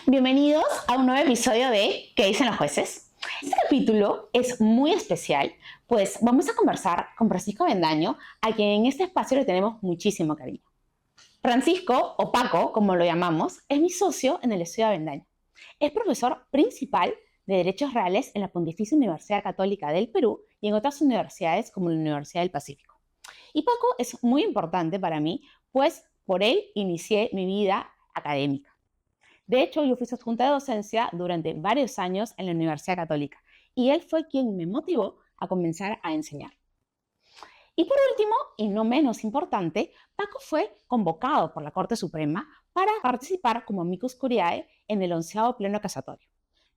Bienvenidos a un nuevo episodio de ¿Qué dicen los jueces? Este capítulo es muy especial, pues vamos a conversar con Francisco Avendaño, a quien en este espacio le tenemos muchísimo cariño. Francisco, o Paco, como lo llamamos, es mi socio en el estudio Avendaño. Es profesor principal de Derechos Reales en la Pontificia Universidad Católica del Perú y en otras universidades como la Universidad del Pacífico. Y Paco es muy importante para mí, pues por él inicié mi vida académica. De hecho, yo fui su adjunta de docencia durante varios años en la Universidad Católica y él fue quien me motivó a comenzar a enseñar. Y por último, y no menos importante, Paco fue convocado por la Corte Suprema para participar como amicus curiae en el 11º Pleno Casatorio,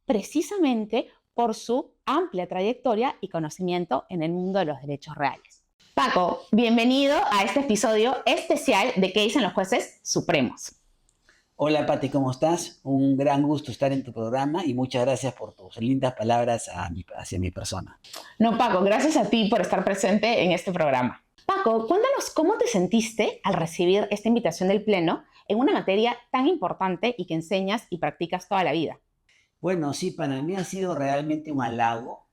precisamente por su amplia trayectoria y conocimiento en el mundo de los derechos reales. Paco, bienvenido a este episodio especial de ¿Qué dicen los jueces supremos? Hola Pati, ¿cómo estás? Un gran gusto estar en tu programa y muchas gracias por tus lindas palabras hacia mi persona. No, Paco, gracias a ti por estar presente en este programa. Paco, cuéntanos cómo te sentiste al recibir esta invitación del Pleno en una materia tan importante y que enseñas y practicas toda la vida. Bueno, sí, para mí ha sido realmente un halago.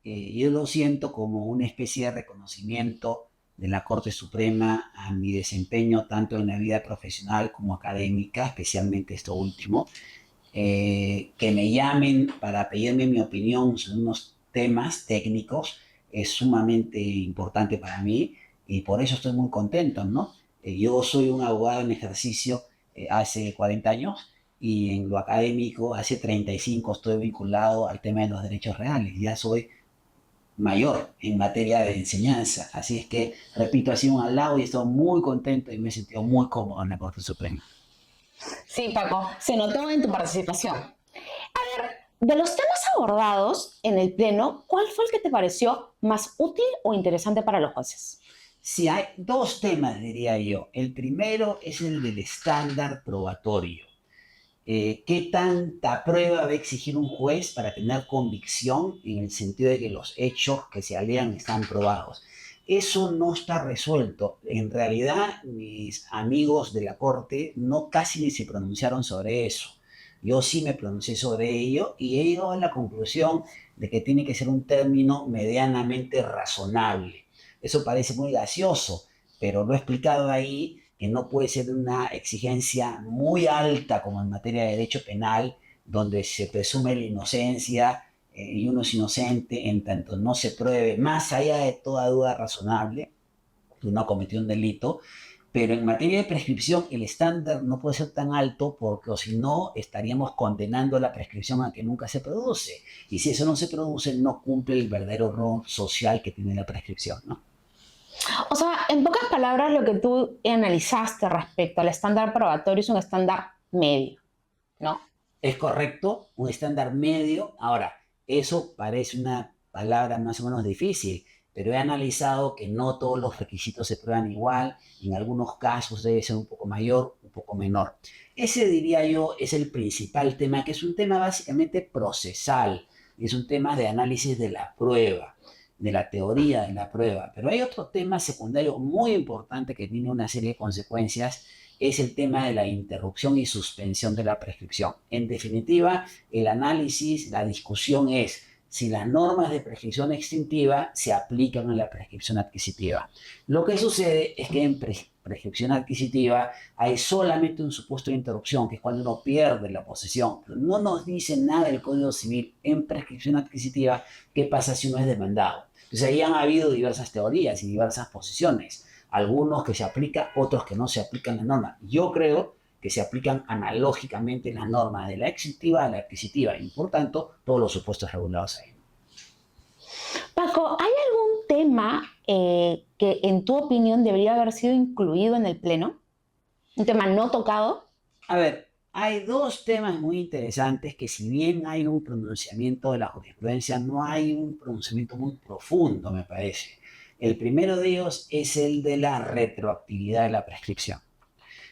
Yo lo siento como una especie de reconocimiento de la Corte Suprema a mi desempeño tanto en la vida profesional como académica, especialmente esto último. Que me llamen para pedirme mi opinión sobre unos temas técnicos es sumamente importante para mí y por eso estoy muy contento, ¿no? Yo soy un abogado en ejercicio hace 40 años y en lo académico hace 35 estoy vinculado al tema de los derechos reales. Ya soy mayor en materia de enseñanza. Así es que, repito, ha sido un halago y estoy muy contento y me he sentido muy cómodo en la Corte Suprema. Sí, Paco, se notó en tu participación. A ver, de los temas abordados en el Pleno, ¿cuál fue el que te pareció más útil o interesante para los jueces? Sí, hay dos temas, diría yo. El primero es el del estándar probatorio. ¿Qué tanta prueba va a exigir un juez para tener convicción en el sentido de que los hechos que se alegan están probados? Eso no está resuelto. En realidad, mis amigos de la Corte no casi ni se pronunciaron sobre eso. Yo sí me pronuncié sobre ello y he llegado a la conclusión de que tiene que ser un término medianamente razonable. Eso parece muy gaseoso, pero lo he explicado ahí que no puede ser una exigencia muy alta como en materia de derecho penal, donde se presume la inocencia y uno es inocente en tanto no se pruebe, más allá de toda duda razonable, que uno cometió un delito. Pero en materia de prescripción el estándar no puede ser tan alto porque o si no estaríamos condenando la prescripción a que nunca se produce. Y si eso no se produce, no cumple el verdadero rol social que tiene la prescripción, ¿no? O sea, en pocas palabras, lo que tú analizaste respecto al estándar probatorio es un estándar medio, ¿no? Es correcto, un estándar medio. Ahora, eso parece una palabra más o menos difícil, pero he analizado que no todos los requisitos se prueban igual. En algunos casos debe ser un poco mayor, un poco menor. Ese, diría yo, es el principal tema, que es un tema básicamente procesal. Es un tema de análisis de la prueba, de la teoría de la prueba. Pero hay otro tema secundario muy importante que tiene una serie de consecuencias, es el tema de la interrupción y suspensión de la prescripción. En definitiva, el análisis, la discusión es si las normas de prescripción extintiva se aplican a la prescripción adquisitiva. Lo que sucede es que en prescripción adquisitiva hay solamente un supuesto de interrupción, que es cuando uno pierde la posesión. Pero no nos dice nada el Código Civil en prescripción adquisitiva qué pasa si uno es demandado. Entonces ahí han habido diversas teorías y diversas posiciones. Algunos que se aplican, otros que no se aplican las normas. Yo creo que se aplican analógicamente las normas de la extintiva a la adquisitiva y por tanto todos los supuestos regulados ahí. Paco, ¿hay algún tema que en tu opinión debería haber sido incluido en el Pleno? ¿Un tema no tocado? A ver, hay dos temas muy interesantes que si bien hay un pronunciamiento de la jurisprudencia, no hay un pronunciamiento muy profundo, me parece. El primero de ellos es el de la retroactividad de la prescripción.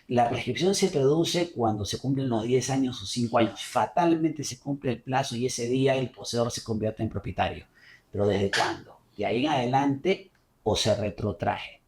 La prescripción se produce cuando se cumplen los 10 años o 5 años. Fatalmente se cumple el plazo y ese día el poseedor se convierte en propietario. ¿Pero desde cuándo? De ahí en adelante o se retrotrae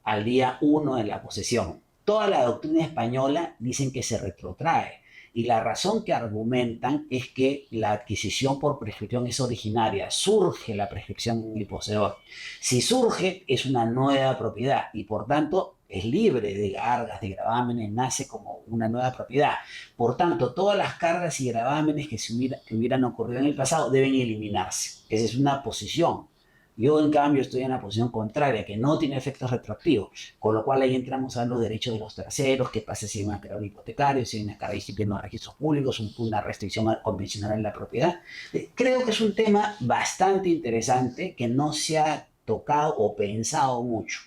al día 1 de la posesión. Toda la doctrina española dicen que se retrotrae. Y la razón que argumentan es que la adquisición por prescripción es originaria, surge la prescripción en el poseedor. Si surge, es una nueva propiedad y por tanto es libre de cargas, de gravámenes, nace como una nueva propiedad. Por tanto, todas las cargas y gravámenes que hubieran ocurrido en el pasado deben eliminarse. Esa es una posición. Yo, en cambio, estoy en la posición contraria, que no tiene efectos retroactivos, con lo cual ahí entramos a los derechos de los terceros, qué pasa si hay un acreedor hipotecario, si hay una carga de disciplina en los registros públicos, una restricción convencional en la propiedad. Creo que es un tema bastante interesante que no se ha tocado o pensado mucho.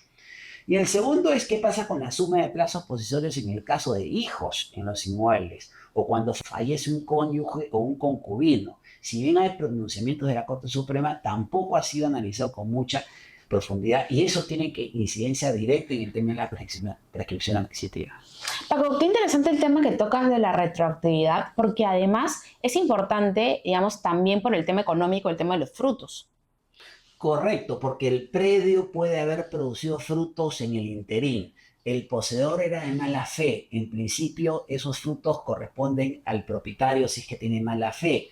Y el segundo es qué pasa con la suma de plazos posesorios en el caso de hijos en los inmuebles, o cuando fallece un cónyuge o un concubino. Si bien hay pronunciamientos de la Corte Suprema, tampoco ha sido analizado con mucha profundidad y eso tiene incidencia directa en el tema de la prescripción adquisitiva. Paco, qué interesante el tema que tocas de la retroactividad, porque además es importante, digamos, también por el tema económico, el tema de los frutos. Correcto, porque el predio puede haber producido frutos en el interín. El poseedor era de mala fe. En principio, esos frutos corresponden al propietario si es que tiene mala fe.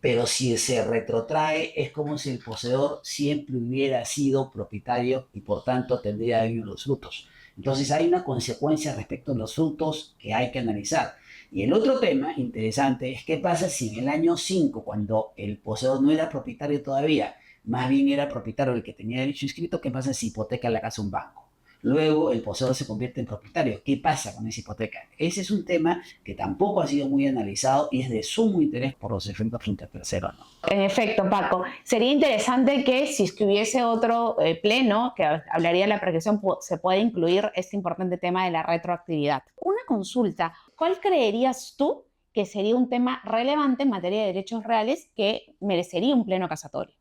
Pero si se retrotrae, es como si el poseedor siempre hubiera sido propietario y por tanto tendría debido los frutos. Entonces hay una consecuencia respecto a los frutos que hay que analizar. Y el otro tema interesante es qué pasa si en el año 5, cuando el poseedor no era propietario todavía, más bien era propietario el que tenía derecho inscrito, qué pasa si hipoteca la casa un banco. Luego el poseedor se convierte en propietario. ¿Qué pasa con esa hipoteca? Ese es un tema que tampoco ha sido muy analizado y es de sumo interés por los efectos frente a terceros, ¿no? En efecto, Paco, sería interesante que si es que hubiese otro pleno que hablaría de la prescripción, se pueda incluir este importante tema de la retroactividad. Una consulta, ¿cuál creerías tú que sería un tema relevante en materia de derechos reales que merecería un pleno casatorio?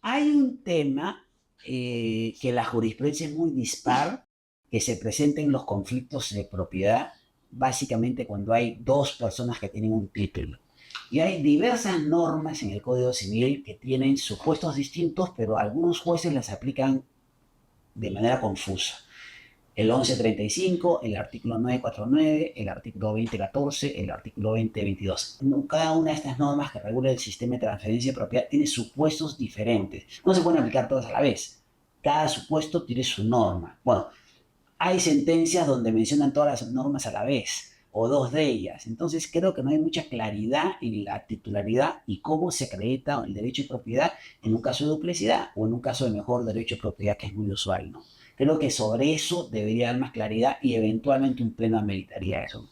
Hay un tema que la jurisprudencia es muy dispar, que se presenta en los conflictos de propiedad, básicamente cuando hay dos personas que tienen un título. Y hay diversas normas en el Código Civil que tienen supuestos distintos, pero algunos jueces las aplican de manera confusa. El 1135, el artículo 949, el artículo 2014, el artículo 2022. Cada una de estas normas que regula el sistema de transferencia de propiedad tiene supuestos diferentes. No se pueden aplicar todas a la vez. Cada supuesto tiene su norma. Bueno, hay sentencias donde mencionan todas las normas a la vez, o dos de ellas. Entonces creo que no hay mucha claridad en la titularidad y cómo se acredita el derecho de propiedad en un caso de duplicidad o en un caso de mejor derecho de propiedad, que es muy usual, ¿no? Creo que sobre eso debería haber más claridad y eventualmente un pleno ameritaría eso.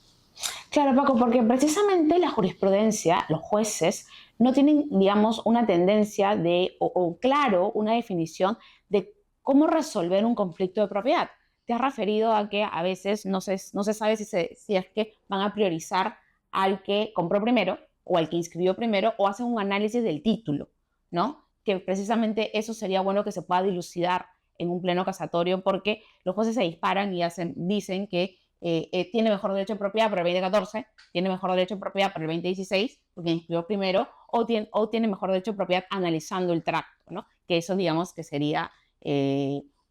Claro, Paco, porque precisamente la jurisprudencia, los jueces, no tienen, digamos, una tendencia o claro, una definición de cómo resolver un conflicto de propiedad. Te has referido a que a veces no se sabe si es que van a priorizar al que compró primero o al que inscribió primero o hacen un análisis del título, ¿no? Que precisamente eso sería bueno que se pueda dilucidar en un pleno casatorio porque los jueces se disparan y dicen que tiene mejor derecho de propiedad por el 2014, tiene mejor derecho de propiedad por el 2016, porque inscribió primero, o tiene mejor derecho de propiedad analizando el tracto, ¿no? Que eso, digamos, que sería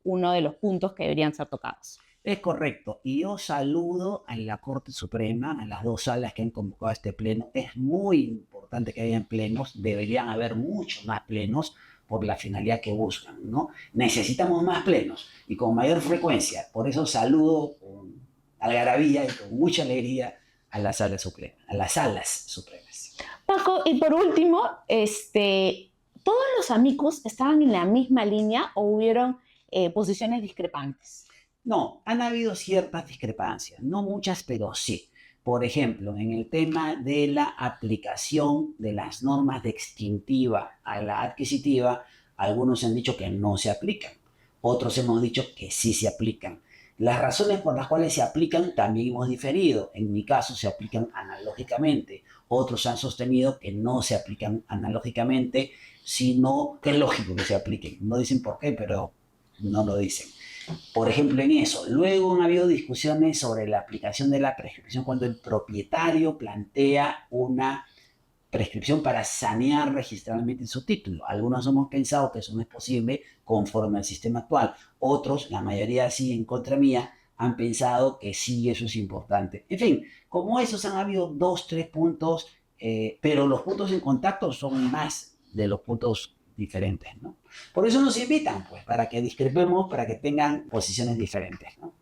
uno de los puntos que deberían ser tocados. Es correcto. Y yo saludo a la Corte Suprema, a las dos salas que han convocado a este pleno. Es muy importante que hayan plenos. Deberían haber muchos más plenos por la finalidad que buscan, ¿no? Necesitamos más plenos y con mayor frecuencia. Por eso saludo con algarabía y con mucha alegría a las salas supremas. Paco, y por último, ¿todos los amigos estaban en la misma línea o hubieron posiciones discrepantes? No, han habido ciertas discrepancias, no muchas, pero sí. Por ejemplo, en el tema de la aplicación de las normas de extintiva a la adquisitiva, algunos han dicho que no se aplican, otros hemos dicho que sí se aplican. Las razones por las cuales se aplican también hemos diferido. En mi caso se aplican analógicamente, otros han sostenido que no se aplican analógicamente, sino que es lógico que se apliquen. No dicen por qué, pero no lo dicen. Por ejemplo, en eso. Luego han habido discusiones sobre la aplicación de la prescripción cuando el propietario plantea una prescripción para sanear registralmente su título. Algunos hemos pensado que eso no es posible conforme al sistema actual. Otros, la mayoría sí en contra mía, han pensado que sí, eso es importante. En fin, como esos han habido 2, 3 puntos, pero los puntos en contacto son más de los puntos diferentes, ¿no? Por eso nos invitan, pues, para que discrepemos, para que tengan posiciones diferentes, ¿no?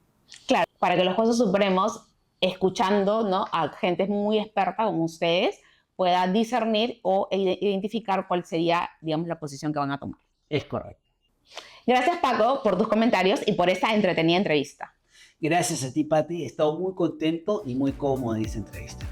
Claro, para que los jueces supremos, escuchando, ¿no?, a gente muy experta como ustedes, pueda discernir o identificar cuál sería, digamos, la posición que van a tomar. Es correcto. Gracias, Paco, por tus comentarios y por esta entretenida entrevista. Gracias a ti, Pati. He estado muy contento y muy cómodo en esta entrevista.